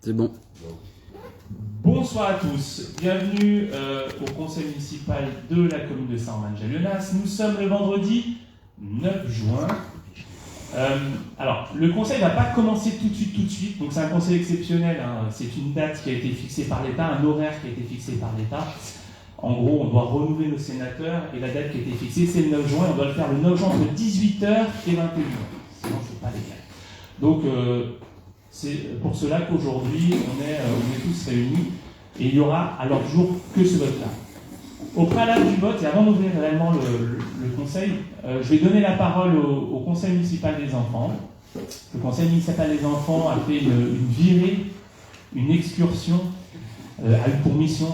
C'est bon. Bonsoir à tous, bienvenue au conseil municipal de la commune de Saint-Romain-de-Jalionas. Nous sommes le vendredi 9 juin. Alors, le conseil ne va pas commencer tout de suite, donc c'est un conseil exceptionnel, hein. C'est une date qui a été fixée par l'État, un horaire qui a été fixé par l'État. En gros, on doit renouveler nos sénateurs et la date qui a été fixée, c'est le 9 juin. On doit le faire le 9 juin entre 18h et 21h. Sinon, c'est pas légal. Donc, c'est pour cela qu'aujourd'hui, on est tous réunis et il y aura à l'ordre du jour que ce vote-là. Au préalable du vote, et avant d'ouvrir réellement le conseil, je vais donner la parole au conseil municipal des enfants. Le conseil municipal des enfants a fait une virée, une excursion, a eu pour mission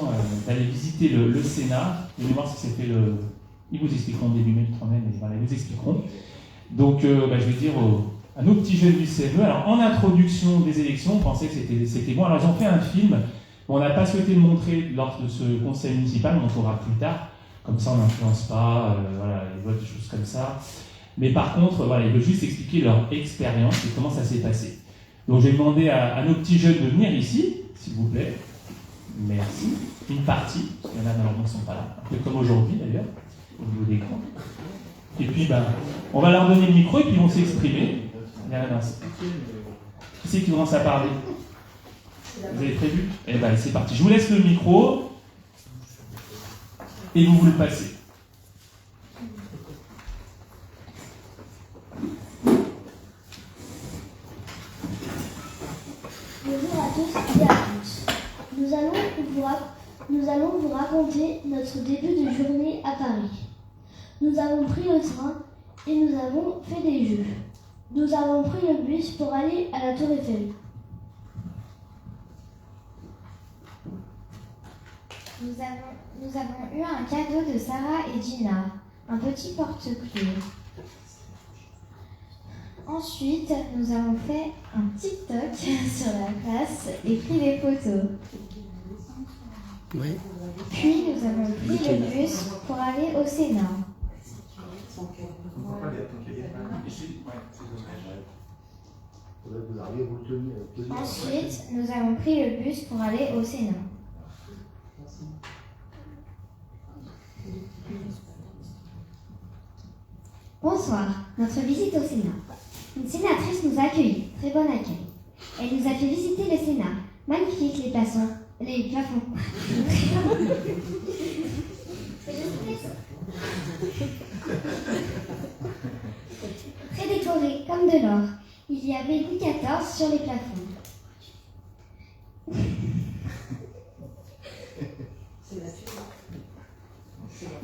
d'aller visiter le Sénat. Vous allez voir si c'était Ils vous expliqueront au début, mais voilà, ils vous expliqueront. Donc, je vais dire à nos petits jeunes du CME, alors en introduction des élections, on pensait que c'était bon. Alors, ils ont fait un film. On n'a pas souhaité le montrer lors de ce conseil municipal, on le montrera plus tard. Comme ça, on n'influence pas, voilà, les votes, des choses comme ça. Mais par contre, voilà, ils veulent juste expliquer leur expérience et comment ça s'est passé. Donc, j'ai demandé à nos petits jeunes de venir ici, s'il vous plaît. Merci. Une partie, parce qu'il y en a malheureusement qui ne sont pas là, un peu comme aujourd'hui d'ailleurs, au niveau d'écran. Et puis, on va leur donner le micro et puis ils vont s'exprimer. Qui c'est qui commence à parler ? Vous avez prévu ? Eh bien, c'est parti. Je vous laisse le micro et vous le passez. Bonjour à tous et à tous. Nous allons vous raconter notre début de journée à Paris. Nous avons pris le train et nous avons fait des jeux. Nous avons pris le bus pour aller à la Tour Eiffel. Nous avons eu un cadeau de Sarah et Gina, un petit porte-clés. Ensuite, nous avons fait un TikTok sur la place et pris des photos. Oui. Puis, nous avons pris le bus pour aller au Sénat. Ensuite, nous avons pris le bus pour aller au Sénat. Bonsoir, notre visite au Sénat. Une sénatrice nous a accueillis, très bon accueil. Elle nous a fait visiter le Sénat. Magnifique les plafons. Très décoré, comme de l'or. Il y avait Louis XIV sur les plafonds.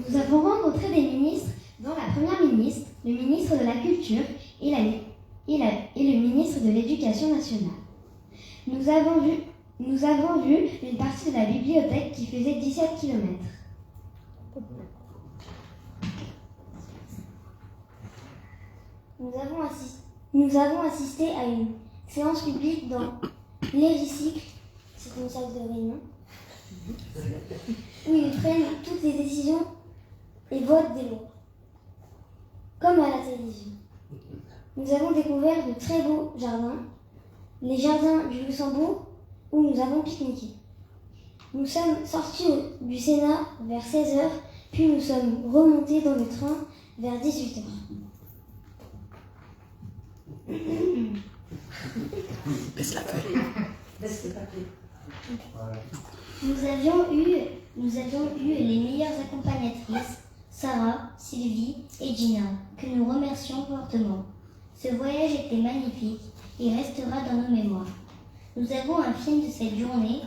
Nous avons rencontré des ministres, dont la première ministre, le ministre de la Culture et le ministre de l'Éducation nationale. Nous avons vu une partie de la bibliothèque qui faisait 17 km. Nous avons assisté à une séance publique dans l'hémicycle, c'est une salle de réunion, où ils prennent toutes les décisions et votent des lois, comme à la télévision. Nous avons découvert de très beaux jardins, les jardins du Luxembourg, où nous avons pique-niqué. Nous sommes sortis du Sénat vers 16h, puis nous sommes remontés dans le train vers 18h. Baisse la feuille. Nous avions eu les meilleures accompagnatrices, Sarah, Sylvie et Gina, que nous remercions fortement. Ce voyage était magnifique et restera dans nos mémoires. Nous avons un film de cette journée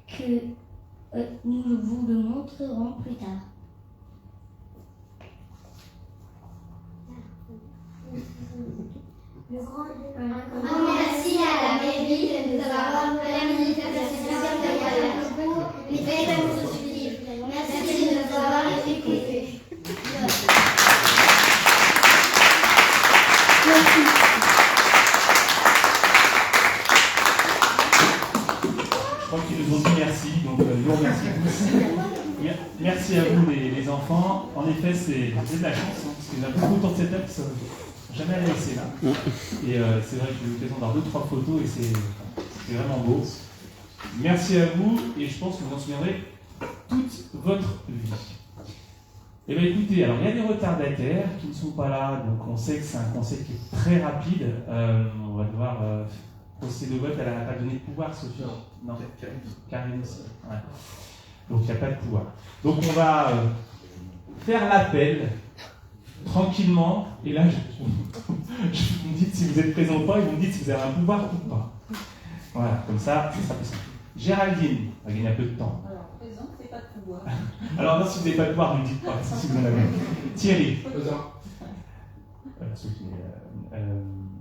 que nous vous le montrerons plus tard. Un grand merci à la mairie de nous avoir permis de faire ce concours, mais faites à vous suivre. Merci de nous avoir écoutés. Je crois qu'ils nous ont dit merci, donc je vous remercie tous. Merci à vous les enfants. En effet, c'est de la chance, hein, parce qu'il y en a beaucoup autour de cette table qui sont jamais allés au Sénat. Et c'est vrai que j'ai eu l'occasion d'avoir 2-3 photos et c'est vraiment beau. Merci à vous, et je pense que vous en souviendrez toute votre vie. Eh bien écoutez, alors il y a des retardataires qui ne sont pas là, donc on sait que c'est un conseil qui est très rapide. On va devoir procéder au vote. Elle n'a pas donné de pouvoir, Sophie. Non, Karine aussi. Ouais. Donc il n'y a pas de pouvoir. Donc on va faire l'appel tranquillement, et là vous me dites si vous êtes présent ou pas, et vous me dites si vous avez un pouvoir ou pas. Voilà, comme ça, c'est ça possible. Géraldine, on va gagner un peu de temps. Alors, présent, c'est pas de pouvoir. Alors non, si vous n'avez pas de pouvoir, ne me dites pas, si vous en avez. Thierry. Présent.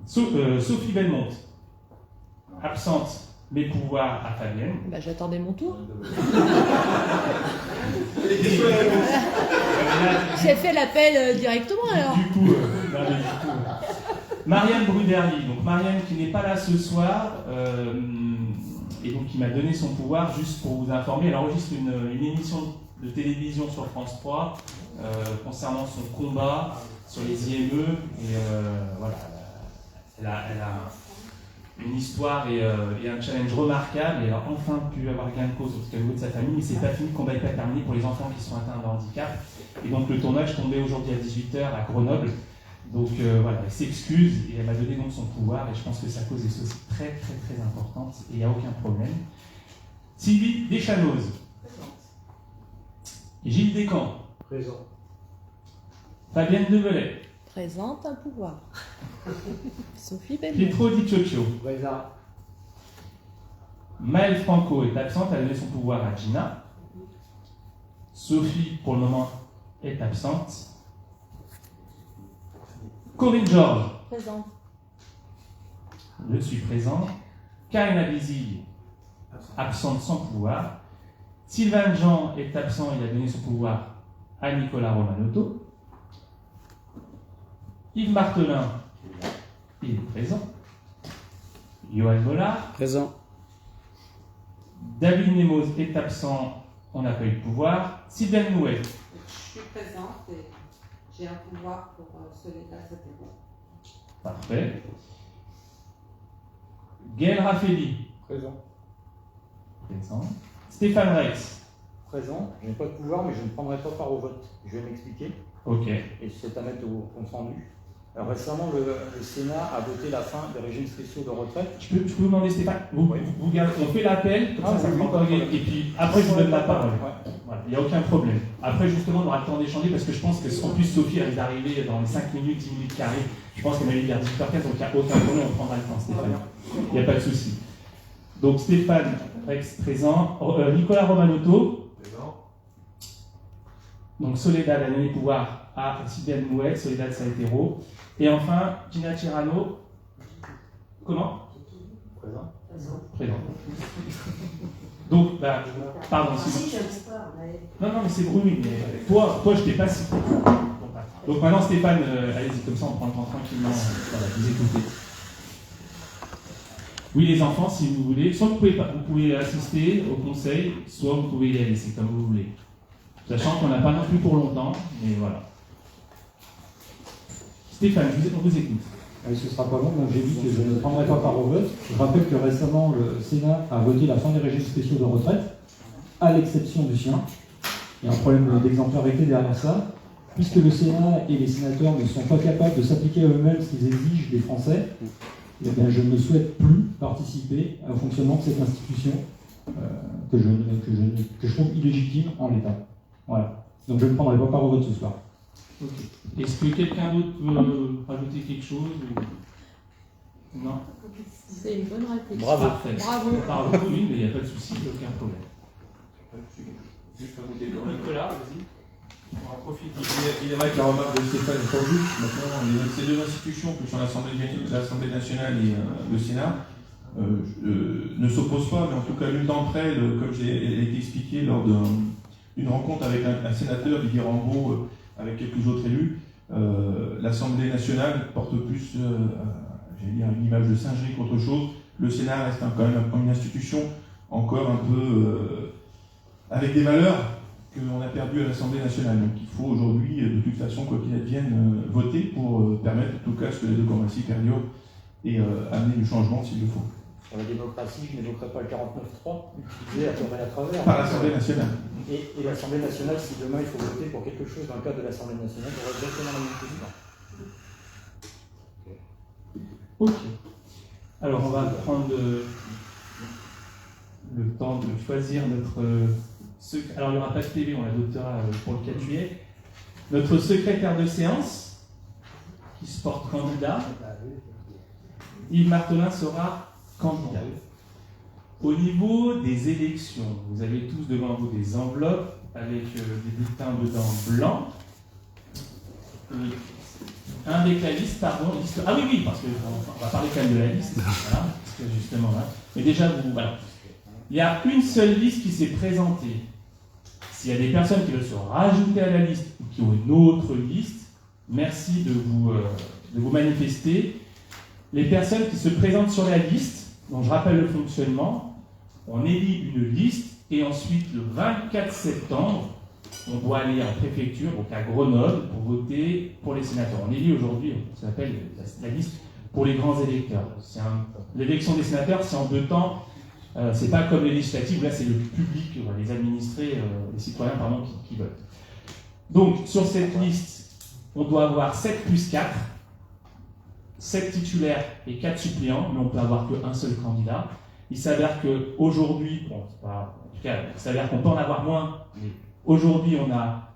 Sophie Belmont. Absente, mes pouvoirs à Fabienne. Bah, j'attendais mon tour. J'ai fait l'appel directement alors. Du coup, Marianne Bruderly. Donc Marianne qui n'est pas là ce soir et donc qui m'a donné son pouvoir juste pour vous informer. Elle enregistre une émission de télévision sur France 3 concernant son combat sur les IME et voilà. Elle a une histoire et un challenge remarquable. Elle a enfin pu avoir gain de cause au niveau de sa famille, mais c'est pas fini, le combat n'est pas terminé pour les enfants qui sont atteints de handicap. Et donc le tournage tombait aujourd'hui à 18h à Grenoble. Donc voilà, elle s'excuse et elle m'a donné donc son pouvoir et je pense que sa cause est aussi très très très importante et il n'y a aucun problème. Sylvie Deschanose. Gilles Descamps. Présent. Fabienne Develay. Présente un pouvoir. Sophie Belmont. Pietro Di Cioccio. Présent. Maëlle Franco est absente, elle a donné son pouvoir à Gina. Sophie, pour le moment, est absente. Corinne Georges. Présente. Je suis présent. Karina Bizig, absente sans pouvoir. Sylvain Jean est absent, il a donné son pouvoir à Nicolas Romanotto. Yves Martelin, il est présent. Johan Bollard. Présent. David Nemos est absent, on n'a pas eu de pouvoir. Sylvain Nouet. Je suis présente et j'ai un pouvoir pour Soledad Satero. Parfait. Gaël Raffaelli. Présent. Présent. Stéphane Rex. Présent. Je n'ai pas de pouvoir, mais je ne prendrai pas part au vote. Je vais m'expliquer. Ok. Et c'est à mettre au compte rendu. Alors, récemment, le Sénat a voté la fin des régimes spéciaux de retraite. Je peux vous demander, Stéphane, vous gardez, on fait l'appel, comme ça oui, prend pas. Et puis après, je vous donne la parole. Voilà, il n'y a aucun problème. Après, justement, on aura le temps d'échanger parce que je pense que, en plus, Sophie arrive d'arriver dans les 5 minutes, 10 minutes qui arrivent. Je pense qu'elle m'a dit vers 18h15, donc il n'y a aucun problème, on prendra le temps, Stéphane. Il n'y a pas de souci. Donc, Stéphane Rex présent. Nicolas Romanotto. Présent. Donc, Soledad a donné le pouvoir à Sylviane Mouet, Soledad Saetero. Et enfin, Gina Tirano. Comment? Présent. Présent. Donc, bah, pardon. Non, mais c'est oui, mais toi, je t'ai pas cité. Donc maintenant, Stéphane, allez-y, comme ça on prend le temps tranquillement. Voilà, vous écoutez. Oui, les enfants, si vous voulez, soit vous pouvez assister au conseil, soit vous pouvez y aller, c'est comme vous voulez. Sachant qu'on n'a pas non plus pour longtemps, mais voilà. Stéphane, on vous écoute. Oui, ce ne sera pas long, donc j'ai dit que je ne prendrai pas part au vote. Je rappelle que récemment, le Sénat a voté la fin des régimes spéciaux de retraite, à l'exception du sien. Il y a un problème d'exemplarité derrière ça, puisque le Sénat et les sénateurs ne sont pas capables de s'appliquer à eux-mêmes ce qu'ils exigent des Français. Eh bien, je ne souhaite plus participer au fonctionnement de cette institution que je trouve illégitime en l'état. Voilà. Donc je ne prendrai pas part au vote ce soir. Okay. Est-ce que quelqu'un d'autre peut rajouter quelque chose ou... Non. C'est une bonne réponse. Bravo. Parfait. Bravo. Oui, mais il n'y a pas de souci, aucun problème. Juste rajouter Nicolas, vas-y. On en profite. Il est vrai que la remarque de Stéphane est pour juste. Maintenant, ces deux institutions, que sont l'Assemblée nationale et le Sénat, ne s'opposent pas, mais en tout cas l'une d'entre elles, comme elle a été expliqué lors d'une rencontre avec un sénateur, Didier Rambaud, avec quelques autres élus, l'Assemblée nationale porte plus, j'allais dire, une image de singerie qu'autre chose. Le Sénat reste quand même une institution encore un peu avec des valeurs qu'on a perdues à l'Assemblée nationale. Donc il faut aujourd'hui, de toute façon, quoi qu'il advienne, voter pour permettre en tout cas ce que les deux communs perdurent et amener du changement s'il le faut. sur la démocratie, je n'évoquerai pas le 49.3, utilisé à tort et à travers. Par l'Assemblée nationale. Et l'Assemblée nationale, si demain il faut voter pour quelque chose dans le cadre de l'Assemblée nationale, il y aura exactement la même président. Ok. Alors, on va prendre le temps de choisir notre secrétaire. Alors, il n'y aura pas de TV, on l'adoptera pour le 4 juillet. Notre secrétaire de séance, qui se porte candidat, Yves Martelin sera candidat. Au niveau des élections, vous avez tous devant vous des enveloppes avec des bulletins dedans blancs. Avec la liste, pardon. Liste... Ah oui, parce que on va parler quand même de la liste. Voilà, parce que justement là. Mais déjà, voilà. Il y a une seule liste qui s'est présentée. S'il y a des personnes qui veulent se rajouter à la liste ou qui ont une autre liste, merci de vous manifester. Les personnes qui se présentent sur la liste, dont je rappelle le fonctionnement, on élit une liste et ensuite le 24 septembre, on doit aller en préfecture, donc à Grenoble, pour voter pour les sénateurs. On élit aujourd'hui, ça s'appelle la liste pour les grands électeurs. L'élection des sénateurs, c'est en 2 temps. C'est pas comme les législatives, là c'est le public, les administrés, les citoyens pardon, qui votent. Donc sur cette liste, on doit avoir 7 plus 4, 7 titulaires et 4 suppléants, mais on peut avoir qu'un seul candidat. Il s'avère qu'aujourd'hui, bon, en tout cas, il s'avère qu'on peut en avoir moins, mais aujourd'hui on a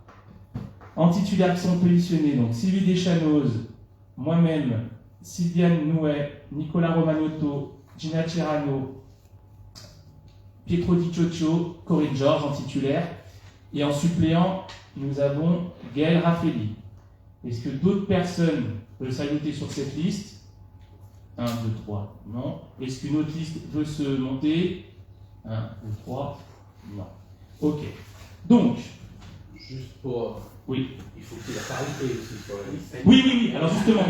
en titulaires qui sont positionnés, donc Sylvie Deschanoses, moi-même, Sylviane Nouet, Nicolas Romanotto, Gina Tirano, Pietro Di Cioccio, Corinne Georges en titulaire. Et en suppléant, nous avons Gaël Raffaelli. Est-ce que d'autres personnes veulent s'ajouter sur cette liste? 1, 2, 3, non. Est-ce qu'une autre liste veut se monter? 1, 2, 3, non. Ok. Donc, juste pour... Oui. Il faut qu'il y ait la parité aussi sur la liste. Oui. Alors justement,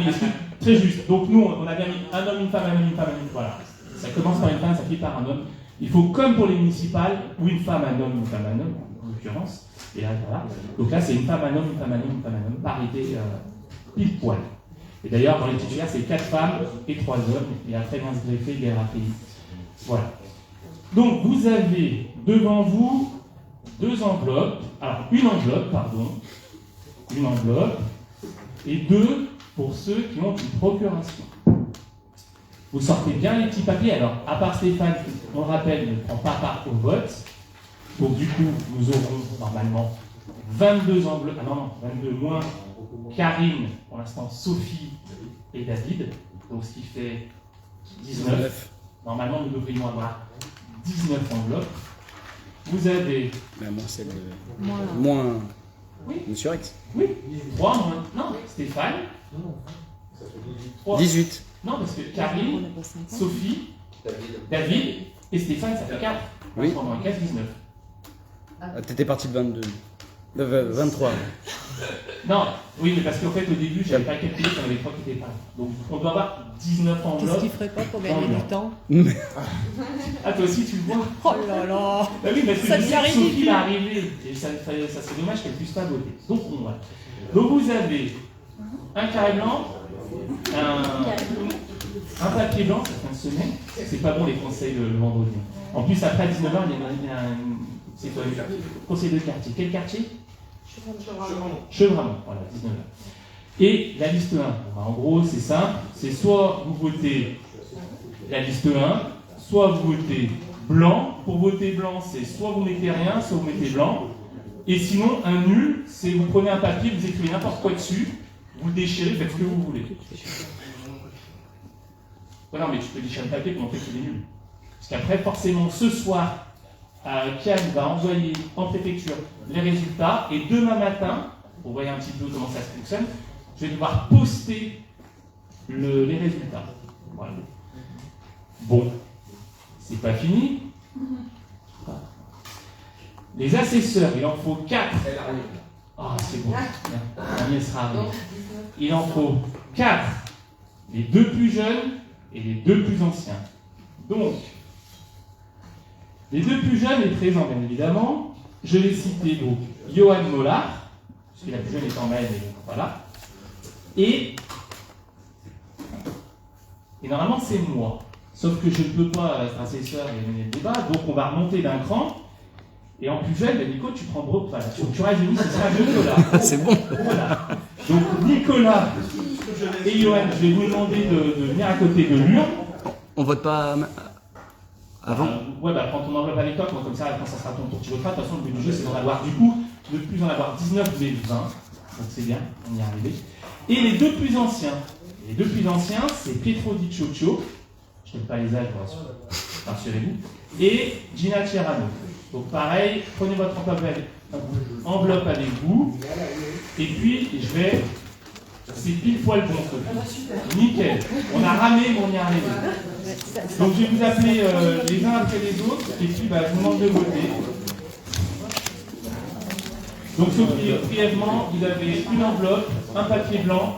très juste. Donc nous, on a bien mis un homme, une femme, un homme, une femme, un homme. Voilà. Ça commence par une femme, ça finit par un homme. Il faut, comme pour les municipales, ou une femme, un homme, une femme, un homme, en l'occurrence. Et là, voilà. Donc là, c'est une femme, un homme, une femme, un homme, une femme, un homme. Parité pile poil. Et d'ailleurs, dans les titulaires, c'est 4 femmes et 3 hommes. Et après, vient se greffer Gaël Raffaelli. Voilà. Donc, vous avez devant vous 2 enveloppes. Alors, une enveloppe, et 2 pour ceux qui ont une procuration. Vous sortez bien les petits papiers. Alors, à part Stéphane, on le rappelle, ne prend pas part au vote. Donc, du coup, nous aurons normalement 22 enveloppes. Ah non, 22 moins Karine, pour l'instant Sophie et David. Donc, ce qui fait 19. Normalement, nous devrions avoir 19 enveloppes. Vous avez. Mais moi, c'est le. Moins. Oui. Monsieur Rex. Oui. 3 moins. Non, Stéphane. 3. 18. Non, parce que Karine, Sophie, David et Stéphane, ça fait 4. Oui. 3 moins 4, 19. Ah, t'étais parti de 22. 23. Non, oui, mais parce qu'en fait, au début, j'avais pas calculé qu'il y en avait 3 qui étaient pas. Donc, on doit avoir 19 enveloppes. Qu'est-ce qu'il ferait pas pour gagner du temps? Ah, toi aussi, tu le vois? Oh là là. Bah oui, parce que Ça je sais devient que Sophie ridicule. va arriver. Et ça serait dommage qu'elle puisse pas voter. Donc, on va. Donc, vous avez un carré blanc, un papier blanc, ça fait une semaine. C'est pas bon les conseils le vendredi. En plus, après à 19h, il y a un. C'est quoi? Conseil de quartier. Quel quartier? Chevramont. Voilà, 19h. Et la liste 1. En gros, c'est simple. C'est soit vous votez la liste 1, soit vous votez blanc. Pour voter blanc, c'est soit vous mettez rien, soit vous mettez blanc. Et sinon, un nul, c'est vous prenez un papier, vous écrivez n'importe quoi dessus, vous le déchirez, faites ce que vous voulez. Ouais, non, mais tu peux déchirer le papier pour montrer qu'il est nul. Parce qu'après, forcément, ce soir, Kian va envoyer en préfecture les résultats, et demain matin, pour voir un petit peu comment ça se fonctionne, je vais devoir poster les résultats. Voilà. Bon, c'est pas fini. Les assesseurs, il en faut 4. Ah, c'est bon. Il sera arrivé. Il en faut 4. Les 2 plus jeunes et les 2 plus anciens. Donc, les 2 plus jeunes est présent, bien évidemment. Je vais citer donc Johan Mollard, puisque la plus jeune est en Maine, et voilà. Et normalement, c'est moi. Sauf que je ne peux pas être assesseur et mener le débat, donc on va remonter d'un cran. Et en plus jeune, ben Nico, tu prends voilà, tu rajeunis, ce sera Nicolas. C'est bon. Voilà. Donc Nicolas et Johan, je vais vous demander de venir à côté de l'urne. On vote pas avant Ouais, bah prends ton enveloppe avec toi, comme ça, quand ça sera ton tour, tu voteras. De toute façon, le but du jeu, c'est d'en avoir du coup, de plus en avoir 19 ou 20. Donc c'est bien, on y est arrivé. Et les deux plus anciens. Les deux plus anciens, c'est Pietro Di Cioccio, je ne sais pas les âges, rassurez-vous, et Gina Tirano. Donc pareil, prenez votre enveloppe avec vous, et puis je vais... C'est pile poil bon, Sophie. Nickel. On a ramé, mais on y est arrivé. Donc je vais vous appeler les uns après les autres, et puis je vous demande de voter. Donc Sophie, brièvement, vous avez une enveloppe, un papier blanc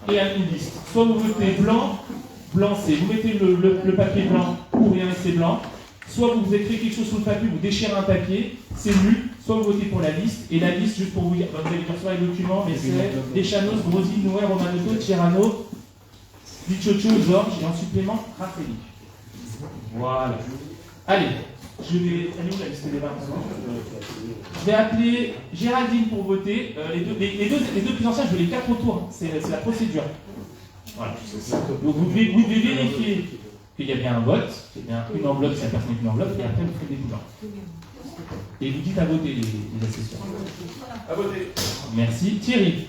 et une liste. Soit vous votez blanc, blanc c'est vous mettez le papier blanc ou rien c'est blanc. Soit vous écrivez quelque chose sur le papier, vous déchirez un papier, c'est nul. Soit vous votez pour la liste. Et la liste, juste pour vous dire, vous allez recevoir les documents, mais c'est Deschanos, Brosi, Noé, Romanotto, Tirano, Di Cioccio, Georges et en supplément Raffaelli. Voilà. Allez, je vais. Elle est où la liste des 20 ? Je vais appeler Géraldine pour voter. Les deux plus anciens, je veux les 4 autour. C'est la procédure. Voilà. Donc vous devez vérifier qu'il y a bien un vote, qu'il y a bien une enveloppe, si la personne est une enveloppe, et après vous faites des bilans. Et vous dites à voter les assesseurs. À voter. Merci. Thierry.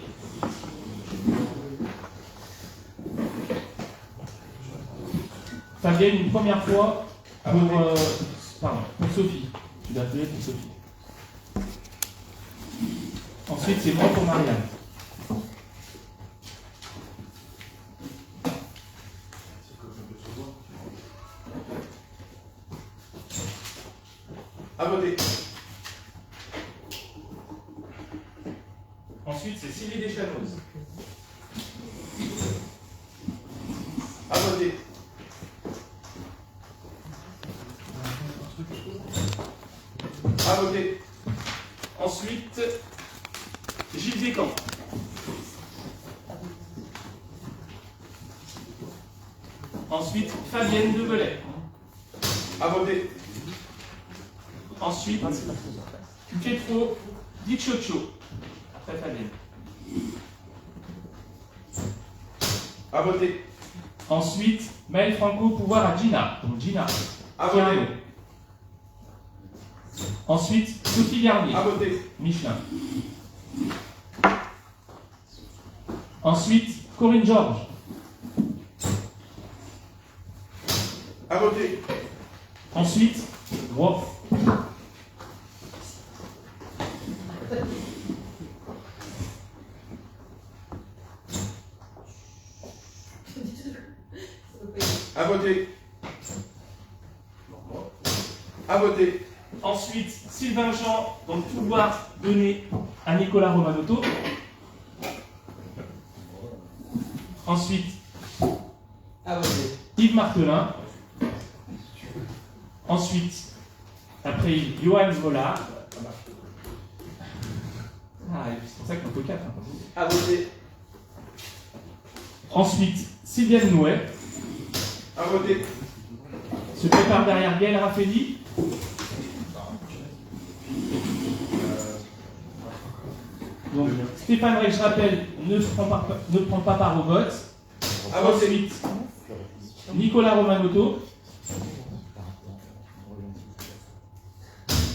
Fabienne, une première fois pour Sophie. Tu dois appeler pour Sophie. Ensuite, c'est moi pour Marianne. À voter. Ensuite, c'est Sylvie Deschanos. À voter. À voter. Ensuite, Gilles Descamps. Ensuite, Fabienne Debelay. À voter. Ensuite, Pietro Di Cioccio. Après Fabienne. À voter. Ensuite, Maël Franco, pouvoir à Gina. Donc Gina. À voter. Ensuite, Sophie Garnier. À voter. Michelin. Ensuite, Corinne Georges. À voter. Ensuite, Woff. À voter. À voter. Ensuite, Sylvain Jean, donc pouvoir donné à Nicolas Romanotto. Ensuite, à voter. Yves Martelin. Ensuite, après Johan Vollard. Ah, c'est pour ça qu'on peut 4. À voter. Ensuite, Sylviane Nouet. À voter. Se prépare derrière Gaël Raffaelli. Donc, Stéphane Rey, je rappelle, ne prend pas part au vote. Ensuite, Nicolas Romanotto.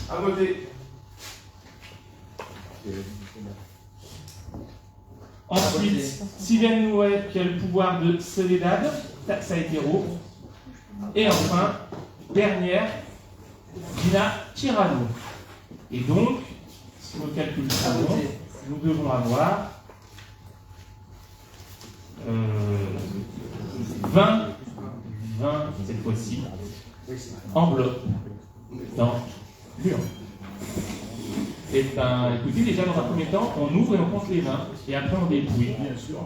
À voter. Ensuite, Sylviane Nouet, qui a le pouvoir de Soledad, taxa hétéro. Et enfin, dernière, Gina Tirano. Et donc, si on calcule ça, nous devons avoir 20 cette fois-ci, enveloppes dans l'urne. Et ben, écoutez, déjà dans un premier temps, on ouvre et on compte les mains, et après on dépouille. Bien sûr.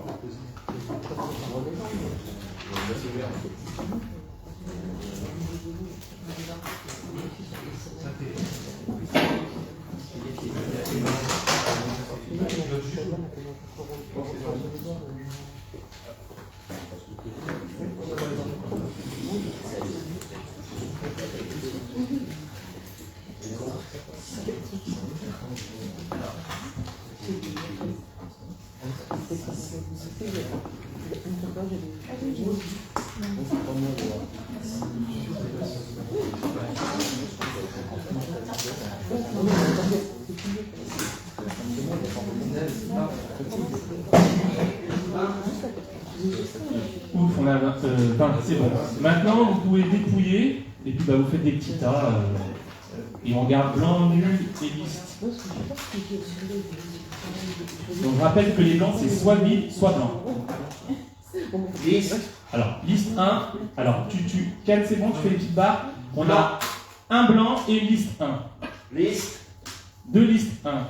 C'est bon. Maintenant, vous pouvez dépouiller, et puis vous faites des petits tas, et on garde blanc, nul et liste. Donc je rappelle que les blancs, c'est soit vide, soit blanc. Liste. Alors, liste 1. Alors, Ken, c'est bon, tu fais les petites barres. On a un blanc et une liste 1. Liste. Deux listes 1.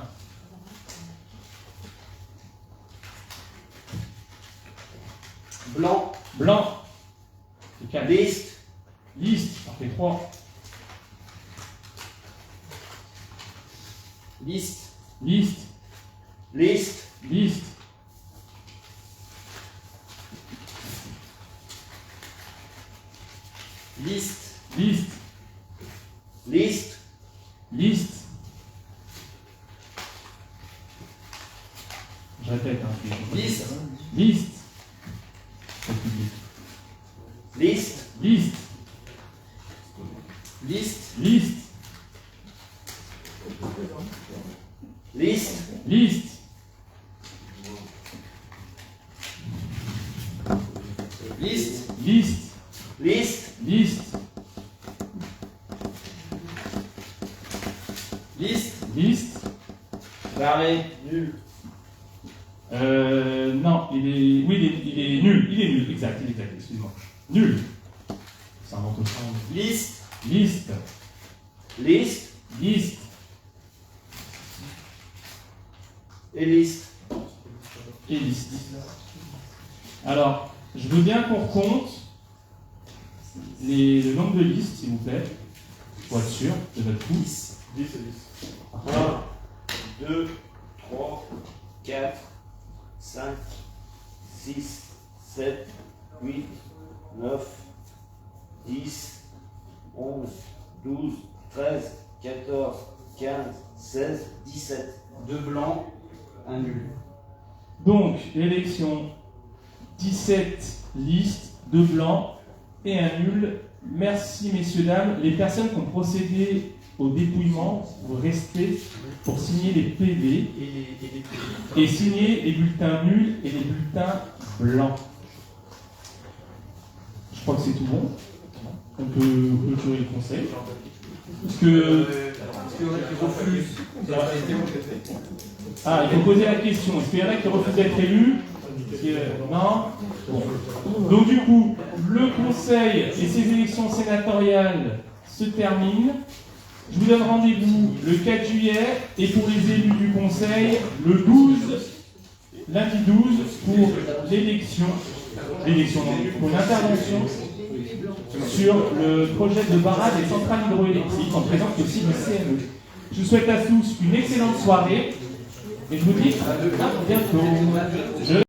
Blanc. Blanc. Liste. Liste. Ça fait 3. Liste. Liste. Liste. Liste. Liste. Liste. Liste. Liste. Je répète. Liste. Liste. Liste. Liste. Liste. Liste. Liste. Liste. Liste. Liste. Liste. Liste. Liste. Liste. Barré. Nul. Non, il est. Oui, il est nul. Il est nul, exact, excuse-moi. Nul. Ça invente autre chose. Liste. Liste. Liste. Liste. Et liste. Et liste. Alors, je veux bien qu'on compte le nombre de listes, s'il vous plaît. Pour être sûr de votre pouce. 10 et 10. 1, 2, 3, 4, 5, 6, 7, 8, 9, 10, 11, 12, 13, 14, 15, 16, 17. 2 blancs, 1 nul. Donc, l'élection, 17 listes, 2 blancs et un nul. Merci, messieurs, dames. Les personnes qui ont procédé au dépouillement, vous restez pour signer les PV et signer les bulletins nuls et les bulletins blancs. Je crois que c'est tout bon. On peut clôturer le conseil. Parce que... Ah, il faut poser la question. Est-ce qu'il y en a qui refusent d'être élus? Non. Bon. Donc du coup, le conseil et ses élections sénatoriales se terminent. Je vous donne rendez-vous le 4 juillet et pour les élus du conseil, le 12, lundi 12, pour l'élection, pour l'intervention sur le projet de barrage des centrales hydroélectriques en présence aussi du CME. Je vous souhaite à tous une excellente soirée et je vous dis à bientôt.